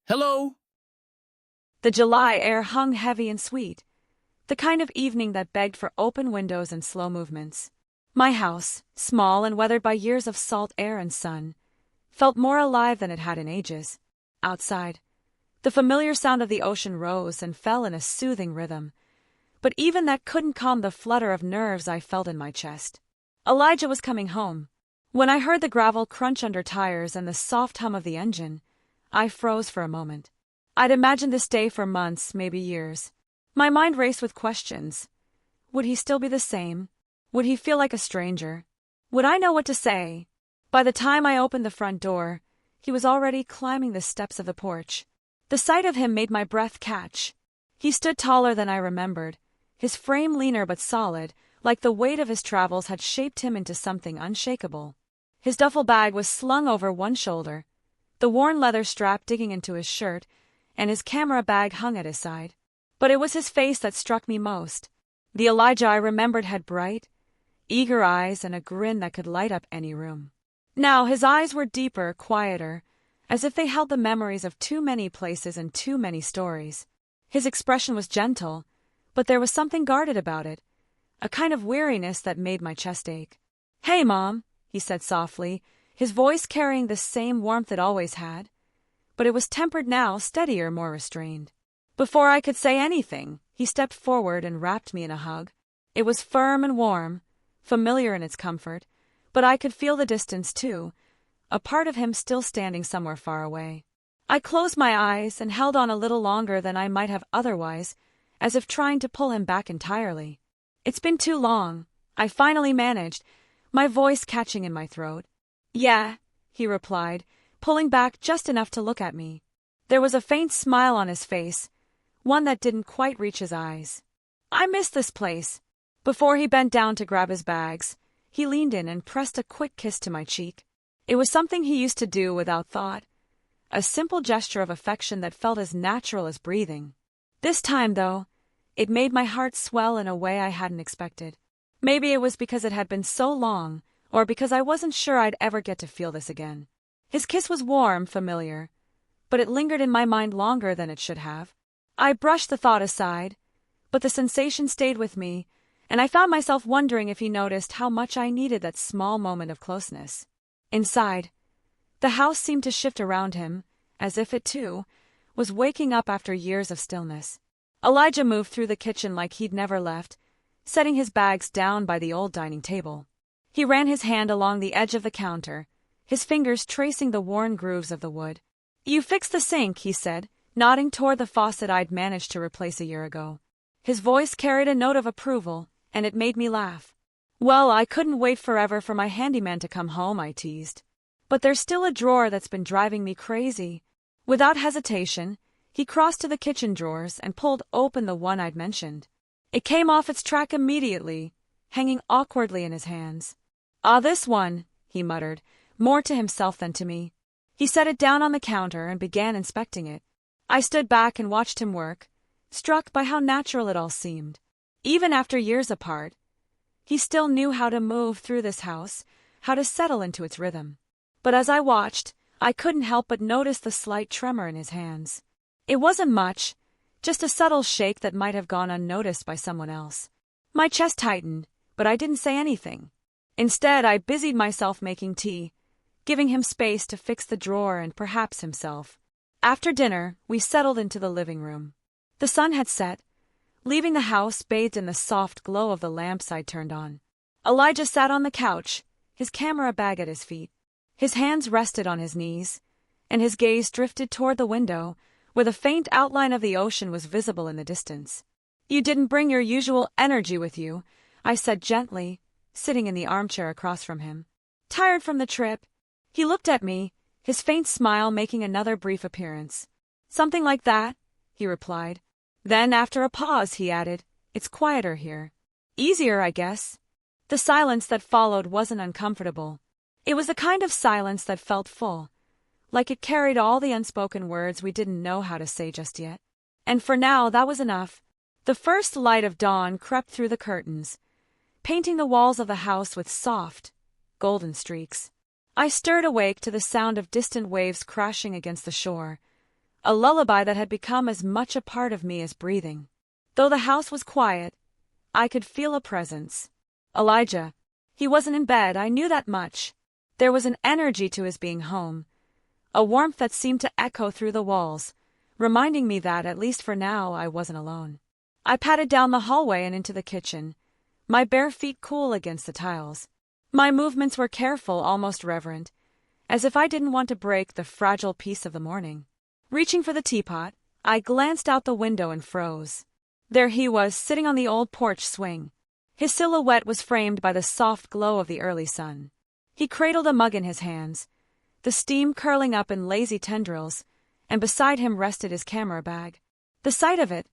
Hello? The July air hung heavy and sweet, the kind of evening that begged for open windows and slow movements. My house, small and weathered by years of salt air and sun, felt more alive than it had in ages. Outside, the familiar sound of the ocean rose and fell in a soothing rhythm, but even that couldn't calm the flutter of nerves I felt in my chest. Elijah was coming home. When I heard the gravel crunch under tires and the soft hum of the engine, I froze for a moment. I'd imagined this day for months, maybe years. My mind raced with questions. Would he still be the same? Would he feel like a stranger? Would I know what to say? By the time I opened the front door, he was already climbing the steps of the porch. The sight of him made my breath catch. He stood taller than I remembered, his frame leaner but solid, like the weight of his travels had shaped him into something unshakable. His duffel bag was slung over one shoulder, the worn leather strap digging into his shirt, and his camera bag hung at his side. But it was his face that struck me most. The Elijah I remembered had bright, eager eyes and a grin that could light up any room. Now his eyes were deeper, quieter, as if they held the memories of too many places and too many stories. His expression was gentle, but there was something guarded about it, a kind of weariness that made my chest ache. "Hey, Mom," he said softly, his voice carrying the same warmth it always had, but it was tempered now, steadier, more restrained. Before I could say anything, he stepped forward and wrapped me in a hug. It was firm and warm, familiar in its comfort, but I could feel the distance too, a part of him still standing somewhere far away. I closed my eyes and held on a little longer than I might have otherwise, as if trying to pull him back entirely. "It's been too long," I finally managed, my voice catching in my throat. "Yeah," he replied, pulling back just enough to look at me. There was a faint smile on his face, one that didn't quite reach his eyes. "I miss this place." Before he bent down to grab his bags, he leaned in and pressed a quick kiss to my cheek. It was something he used to do without thought, a simple gesture of affection that felt as natural as breathing. This time, though, it made my heart swell in a way I hadn't expected. Maybe it was because it had been so long, or because I wasn't sure I'd ever get to feel this again. His kiss was warm, familiar, but it lingered in my mind longer than it should have. I brushed the thought aside, but the sensation stayed with me, and I found myself wondering if he noticed how much I needed that small moment of closeness. Inside, the house seemed to shift around him, as if it, too, was waking up after years of stillness. Elijah moved through the kitchen like he'd never left, setting his bags down by the old dining table. He ran his hand along the edge of the counter, his fingers tracing the worn grooves of the wood. "You fixed the sink," he said, nodding toward the faucet I'd managed to replace a year ago. His voice carried a note of approval, and it made me laugh. "Well, I couldn't wait forever for my handyman to come home," I teased. "But there's still a drawer that's been driving me crazy." Without hesitation, he crossed to the kitchen drawers and pulled open the one I'd mentioned. It came off its track immediately, hanging awkwardly in his hands. "Ah, this one," he muttered, more to himself than to me. He set it down on the counter and began inspecting it. I stood back and watched him work, struck by how natural it all seemed. Even after years apart, he still knew how to move through this house, how to settle into its rhythm. But as I watched, I couldn't help but notice the slight tremor in his hands. It wasn't much, just a subtle shake that might have gone unnoticed by someone else. My chest tightened, but I didn't say anything. Instead, I busied myself making tea, giving him space to fix the drawer and perhaps himself. After dinner, we settled into the living room. The sun had set, leaving the house bathed in the soft glow of the lamps I'd turned on. Elijah sat on the couch, his camera bag at his feet. His hands rested on his knees, and his gaze drifted toward the window, where the faint outline of the ocean was visible in the distance. "You didn't bring your usual energy with you," I said gently, sitting in the armchair across from him. "Tired from the trip?" He looked at me, his faint smile making another brief appearance. "Something like that," he replied. Then, after a pause, he added, "It's quieter here. Easier, I guess." The silence that followed wasn't uncomfortable. It was the kind of silence that felt full, like it carried all the unspoken words we didn't know how to say just yet. And for now, that was enough. The first light of dawn crept through the curtains, painting the walls of the house with soft, golden streaks. I stirred awake to the sound of distant waves crashing against the shore, a lullaby that had become as much a part of me as breathing. Though the house was quiet, I could feel a presence. Elijah. He wasn't in bed, I knew that much. There was an energy to his being home, a warmth that seemed to echo through the walls, reminding me that, at least for now, I wasn't alone. I padded down the hallway and into the kitchen, my bare feet cool against the tiles. My movements were careful, almost reverent, as if I didn't want to break the fragile peace of the morning. Reaching for the teapot, I glanced out the window and froze. There he was, sitting on the old porch swing. His silhouette was framed by the soft glow of the early sun. He cradled a mug in his hands, the steam curling up in lazy tendrils, and beside him rested his camera bag. The sight of it,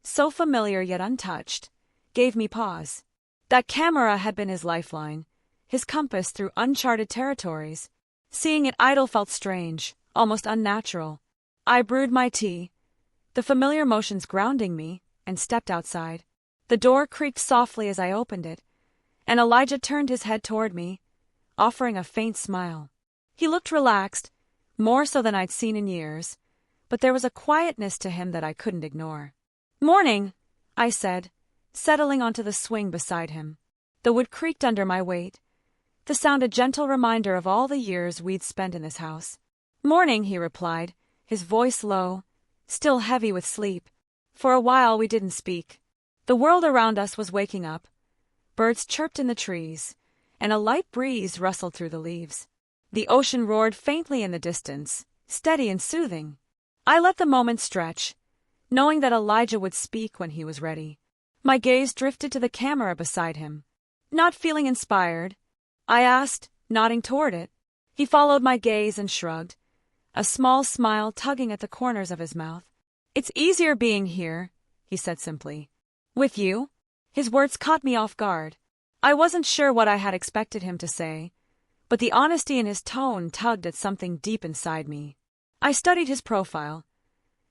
so familiar yet untouched, gave me pause. That camera had been his lifeline, his compass through uncharted territories. Seeing it idle felt strange, almost unnatural. I brewed my tea, the familiar motions grounding me, and stepped outside. The door creaked softly as I opened it, and Elijah turned his head toward me, offering a faint smile. He looked relaxed, more so than I'd seen in years, but there was a quietness to him that I couldn't ignore. "Morning," I said, settling onto the swing beside him. The wood creaked under my weight, the sound a gentle reminder of all the years we'd spent in this house. "Morning," he replied, his voice low, still heavy with sleep. For a while we didn't speak. The world around us was waking up. Birds chirped in the trees, and a light breeze rustled through the leaves. The ocean roared faintly in the distance, steady and soothing. I let the moment stretch, knowing that Elijah would speak when he was ready. My gaze drifted to the camera beside him. Not feeling inspired, I asked, nodding toward it. He followed my gaze and shrugged, a small smile tugging at the corners of his mouth. "It's easier being here," he said simply. "With you?" His words caught me off guard. I wasn't sure what I had expected him to say, but the honesty in his tone tugged at something deep inside me. I studied his profile,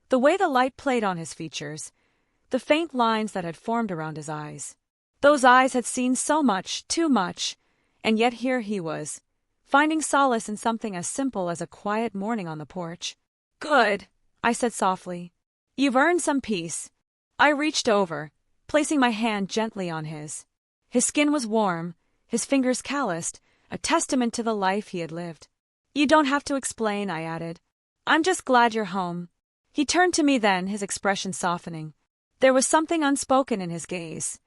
the way the light played on his features, the faint lines that had formed around his eyes. Those eyes had seen so much, too much, and yet here he was, finding solace in something as simple as a quiet morning on the porch. "Good," I said softly. "You've earned some peace." I reached over, placing my hand gently on his. His skin was warm, his fingers calloused, a testament to the life he had lived. "You don't have to explain," I added. "I'm just glad you're home." He turned to me then, his expression softening. There was something unspoken in his gaze,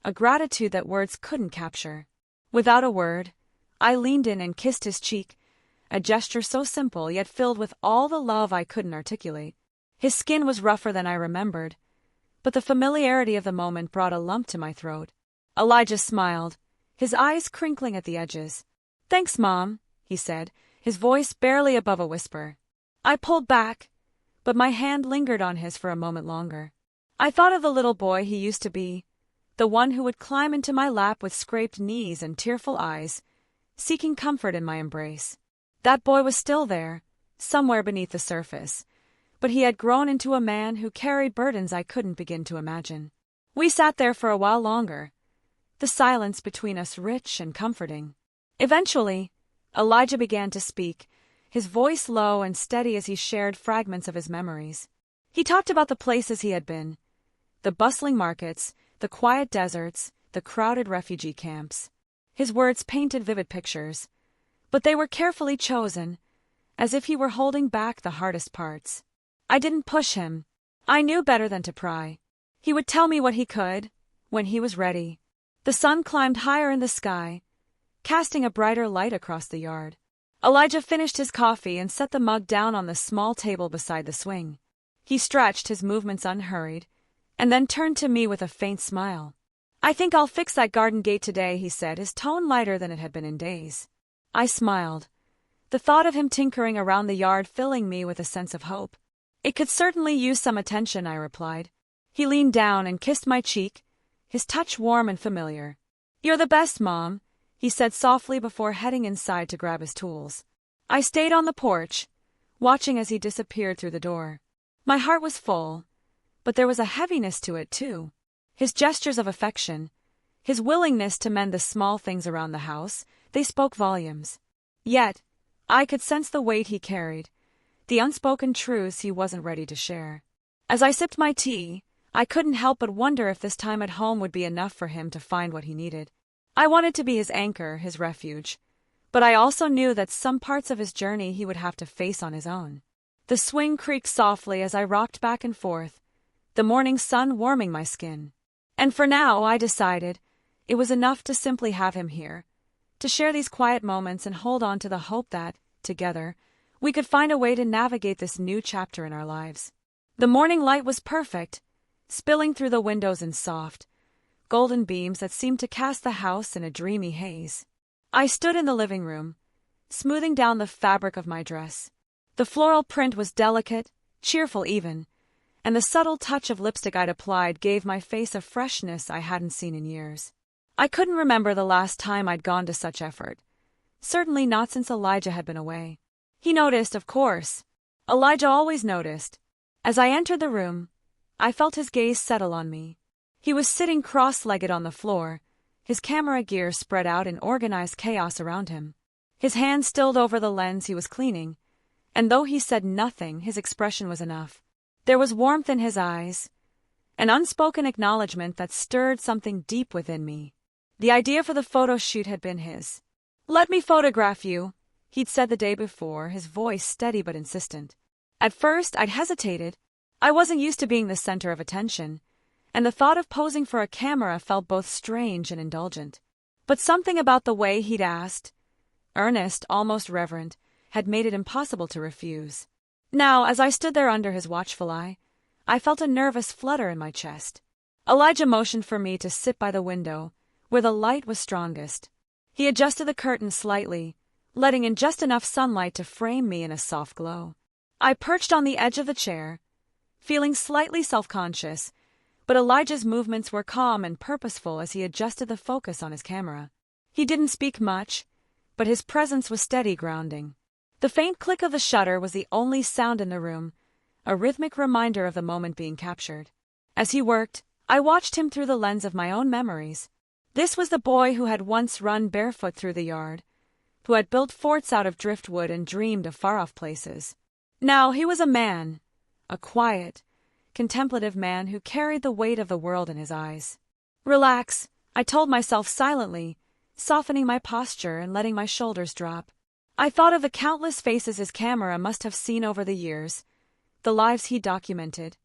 a gratitude that words couldn't capture. Without a word, I leaned in and kissed his cheek, a gesture so simple yet filled with all the love I couldn't articulate. His skin was rougher than I remembered, but the familiarity of the moment brought a lump to my throat. Elijah smiled, his eyes crinkling at the edges. "Thanks, Mom," he said, his voice barely above a whisper. I pulled back, but my hand lingered on his for a moment longer. I thought of the little boy he used to be, the one who would climb into my lap with scraped knees and tearful eyes, seeking comfort in my embrace. That boy was still there, somewhere beneath the surface, but he had grown into a man who carried burdens I couldn't begin to imagine. We sat there for a while longer, the silence between us rich and comforting. Eventually, Elijah began to speak, his voice low and steady as he shared fragments of his memories. He talked about the places he had been, the bustling markets, the quiet deserts, the crowded refugee camps. His words painted vivid pictures, but they were carefully chosen, as if he were holding back the hardest parts. I didn't push him. I knew better than to pry. He would tell me what he could, when he was ready. The sun climbed higher in the sky, casting a brighter light across the yard. Elijah finished his coffee and set the mug down on the small table beside the swing. He stretched, his movements unhurried, and then turned to me with a faint smile. "I think I'll fix that garden gate today," he said, his tone lighter than it had been in days. I smiled, the thought of him tinkering around the yard filling me with a sense of hope. "It could certainly use some attention," I replied. He leaned down and kissed my cheek, his touch warm and familiar. "You're the best, Mom," he said softly before heading inside to grab his tools. I stayed on the porch, watching as he disappeared through the door. My heart was full, but there was a heaviness to it too. His gestures of affection, his willingness to mend the small things around the house, they spoke volumes. Yet, I could sense the weight he carried, the unspoken truths he wasn't ready to share. As I sipped my tea, I couldn't help but wonder if this time at home would be enough for him to find what he needed. I wanted to be his anchor, his refuge, but I also knew that some parts of his journey he would have to face on his own. The swing creaked softly as I rocked back and forth, the morning sun warming my skin. And for now, I decided, it was enough to simply have him here, to share these quiet moments and hold on to the hope that, together, we could find a way to navigate this new chapter in our lives. The morning light was perfect, spilling through the windows in soft, golden beams that seemed to cast the house in a dreamy haze. I stood in the living room, smoothing down the fabric of my dress. The floral print was delicate, cheerful even, and the subtle touch of lipstick I'd applied gave my face a freshness I hadn't seen in years. I couldn't remember the last time I'd gone to such effort, certainly not since Elijah had been away. He noticed, of course. Elijah always noticed. As I entered the room, I felt his gaze settle on me. He was sitting cross-legged on the floor, his camera gear spread out in organized chaos around him. His hand stilled over the lens he was cleaning, and though he said nothing, his expression was enough. There was warmth in his eyes, an unspoken acknowledgement that stirred something deep within me. The idea for the photo shoot had been his. "Let me photograph you," he'd said the day before, his voice steady but insistent. At first, I'd hesitated. I wasn't used to being the center of attention, and the thought of posing for a camera felt both strange and indulgent. But something about the way he'd asked, earnest, almost reverent, had made it impossible to refuse. Now, as I stood there under his watchful eye, I felt a nervous flutter in my chest. Elijah motioned for me to sit by the window, where the light was strongest. He adjusted the curtain slightly, letting in just enough sunlight to frame me in a soft glow. I perched on the edge of the chair, feeling slightly self-conscious, but Elijah's movements were calm and purposeful as he adjusted the focus on his camera. He didn't speak much, but his presence was steady grounding. The faint click of the shutter was the only sound in the room, a rhythmic reminder of the moment being captured. As he worked, I watched him through the lens of my own memories. This was the boy who had once run barefoot through the yard, who had built forts out of driftwood and dreamed of far-off places. Now he was a man, a quiet, contemplative man who carried the weight of the world in his eyes. "Relax," I told myself silently, softening my posture and letting my shoulders drop. I thought of the countless faces his camera must have seen over the years, the lives he'd documented,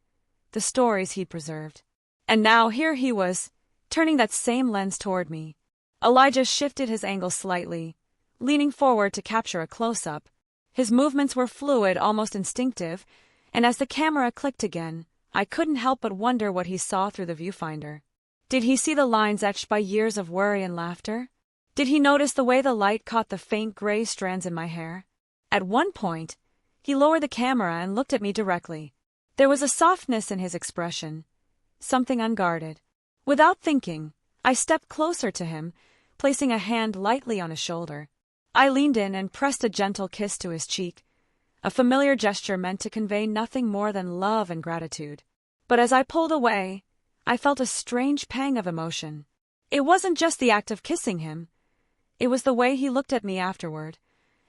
the stories he'd preserved. And now here he was, turning that same lens toward me. Elijah shifted his angle slightly, leaning forward to capture a close-up. His movements were fluid, almost instinctive, and as the camera clicked again, I couldn't help but wonder what he saw through the viewfinder. Did he see the lines etched by years of worry and laughter? Did he notice the way the light caught the faint gray strands in my hair? At one point, he lowered the camera and looked at me directly. There was a softness in his expression, something unguarded. Without thinking, I stepped closer to him, placing a hand lightly on his shoulder. I leaned in and pressed a gentle kiss to his cheek, a familiar gesture meant to convey nothing more than love and gratitude. But as I pulled away, I felt a strange pang of emotion. It wasn't just the act of kissing him. It was the way he looked at me afterward,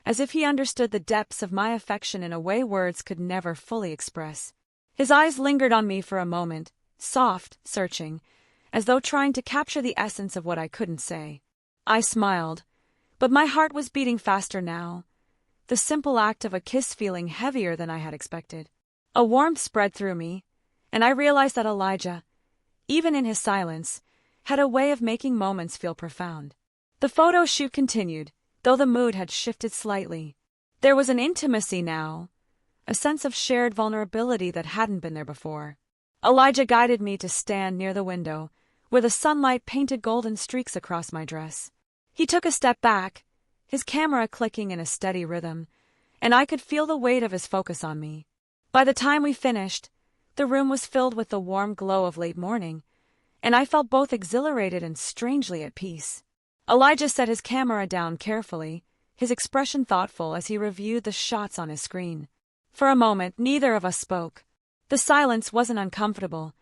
as if he understood the depths of my affection in a way words could never fully express. His eyes lingered on me for a moment, soft, searching, as though trying to capture the essence of what I couldn't say. I smiled, but my heart was beating faster now, the simple act of a kiss feeling heavier than I had expected. A warmth spread through me, and I realized that Elijah, even in his silence, had a way of making moments feel profound. The photo shoot continued, though the mood had shifted slightly. There was an intimacy now, a sense of shared vulnerability that hadn't been there before. Elijah guided me to stand near the window, where the sunlight painted golden streaks across my dress. He took a step back, his camera clicking in a steady rhythm, and I could feel the weight of his focus on me. By the time we finished, the room was filled with the warm glow of late morning, and I felt both exhilarated and strangely at peace. Elijah set his camera down carefully, his expression thoughtful as he reviewed the shots on his screen. For a moment, neither of us spoke. The silence wasn't uncomfortable.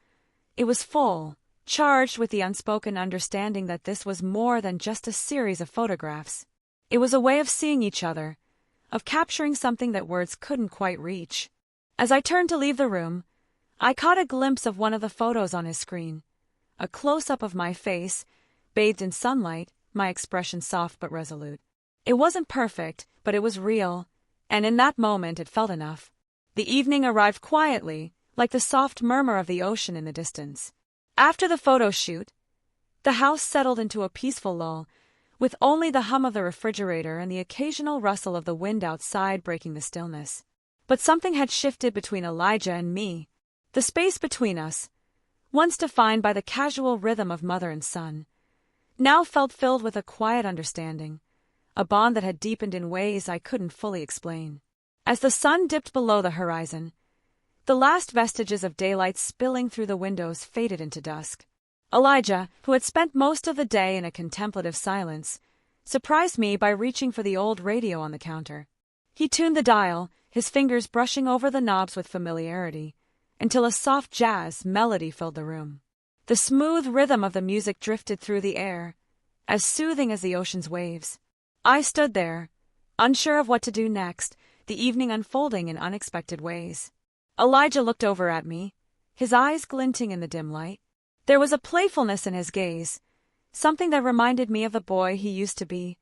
It was full, charged with the unspoken understanding that this was more than just a series of photographs. It was a way of seeing each other, of capturing something that words couldn't quite reach. As I turned to leave the room, I caught a glimpse of one of the photos on his screen. A close-up of my face, bathed in sunlight, my expression soft but resolute. It wasn't perfect, but it was real, and in that moment it felt enough. The evening arrived quietly, like the soft murmur of the ocean in the distance. After the photo shoot, the house settled into a peaceful lull, with only the hum of the refrigerator and the occasional rustle of the wind outside breaking the stillness. But something had shifted between Elijah and me. The space between us, once defined by the casual rhythm of mother and son, now felt filled with a quiet understanding, a bond that had deepened in ways I couldn't fully explain. As the sun dipped below the horizon, the last vestiges of daylight spilling through the windows faded into dusk. Elijah, who had spent most of the day in a contemplative silence, surprised me by reaching for the old radio on the counter. He tuned the dial, his fingers brushing over the knobs with familiarity, until a soft jazz melody filled the room. The smooth rhythm of the music drifted through the air, as soothing as the ocean's waves. I stood there, unsure of what to do next, the evening unfolding in unexpected ways. Elijah looked over at me, his eyes glinting in the dim light. There was a playfulness in his gaze, something that reminded me of the boy he used to be,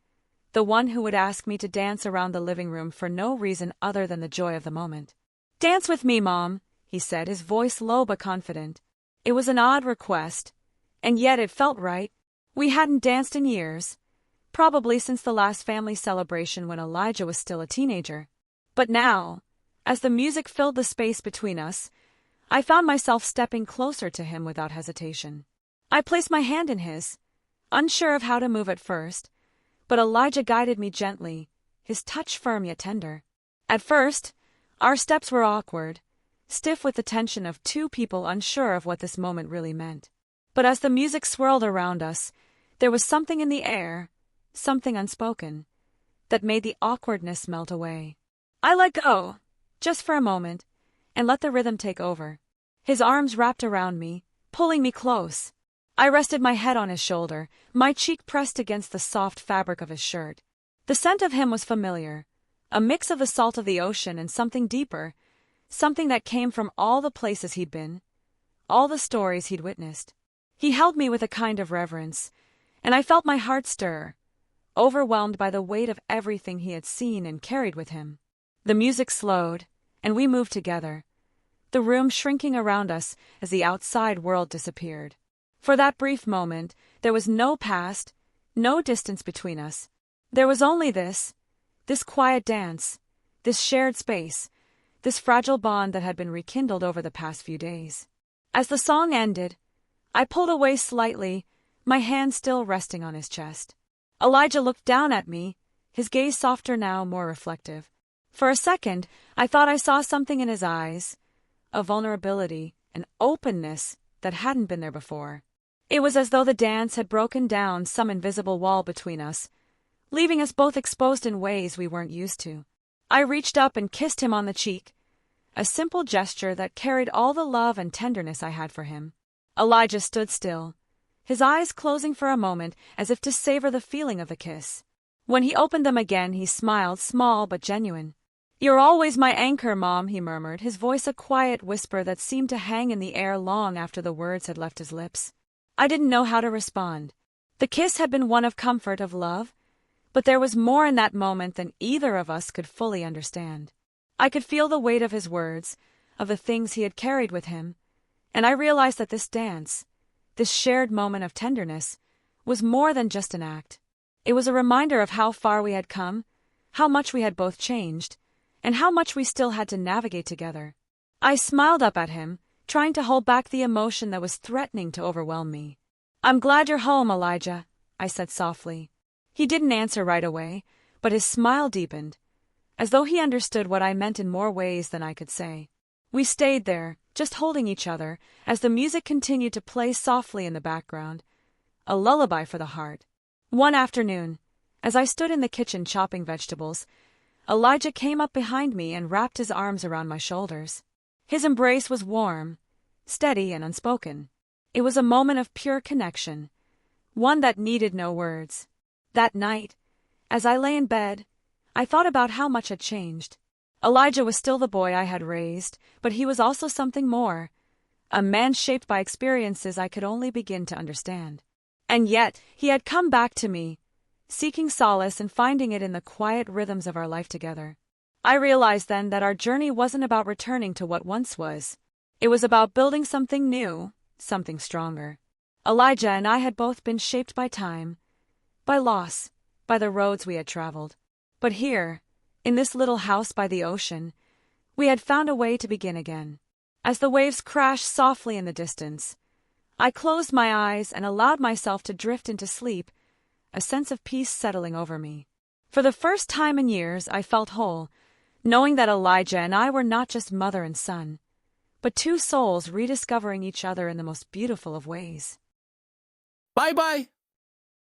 the one who would ask me to dance around the living room for no reason other than the joy of the moment. "Dance with me, Mom," he said, his voice low but confident. It was an odd request, and yet it felt right. We hadn't danced in years, probably since the last family celebration when Elijah was still a teenager. But now, as the music filled the space between us, I found myself stepping closer to him without hesitation. I placed my hand in his, unsure of how to move at first, but Elijah guided me gently, his touch firm yet tender. At first, our steps were awkward, stiff with the tension of two people unsure of what this moment really meant. But as the music swirled around us, there was something in the air, something unspoken, that made the awkwardness melt away. I let go, just for a moment, and let the rhythm take over. His arms wrapped around me, pulling me close. I rested my head on his shoulder, my cheek pressed against the soft fabric of his shirt. The scent of him was familiar, a mix of the salt of the ocean and something deeper, something that came from all the places he'd been, all the stories he'd witnessed. He held me with a kind of reverence, and I felt my heart stir, overwhelmed by the weight of everything he had seen and carried with him. The music slowed, and we moved together, the room shrinking around us as the outside world disappeared. For that brief moment, there was no past, no distance between us. There was only this quiet dance, this shared space, this fragile bond that had been rekindled over the past few days. As the song ended, I pulled away slightly, my hand still resting on his chest. Elijah looked down at me, his gaze softer now, more reflective. For a second, I thought I saw something in his eyes, a vulnerability, an openness that hadn't been there before. It was as though the dance had broken down some invisible wall between us, leaving us both exposed in ways we weren't used to. I reached up and kissed him on the cheek, a simple gesture that carried all the love and tenderness I had for him. Elijah stood still, his eyes closing for a moment as if to savor the feeling of the kiss. When he opened them again, he smiled, small but genuine. "You're always my anchor, Mom," he murmured, his voice a quiet whisper that seemed to hang in the air long after the words had left his lips. I didn't know how to respond. The kiss had been one of comfort, of love, but there was more in that moment than either of us could fully understand. I could feel the weight of his words, of the things he had carried with him, and I realized that this dance, this shared moment of tenderness, was more than just an act. It was a reminder of how far we had come, how much we had both changed, and how much we still had to navigate together. I smiled up at him, trying to hold back the emotion that was threatening to overwhelm me. "I'm glad you're home, Elijah," I said softly. He didn't answer right away, but his smile deepened, as though he understood what I meant in more ways than I could say. We stayed there, just holding each other, as the music continued to play softly in the background, a lullaby for the heart. One afternoon, as I stood in the kitchen chopping vegetables, Elijah came up behind me and wrapped his arms around my shoulders. His embrace was warm, steady, and unspoken. It was a moment of pure connection, one that needed no words. That night, as I lay in bed, I thought about how much had changed. Elijah was still the boy I had raised, but he was also something more. A man shaped by experiences I could only begin to understand. And yet, he had come back to me, seeking solace and finding it in the quiet rhythms of our life together. I realized then that our journey wasn't about returning to what once was. It was about building something new, something stronger. Elijah and I had both been shaped by time, by loss, by the roads we had traveled. But here, in this little house by the ocean, we had found a way to begin again. As the waves crashed softly in the distance, I closed my eyes and allowed myself to drift into sleep, a sense of peace settling over me. For the first time in years, I felt whole, knowing that Elijah and I were not just mother and son, but two souls rediscovering each other in the most beautiful of ways. Bye-bye!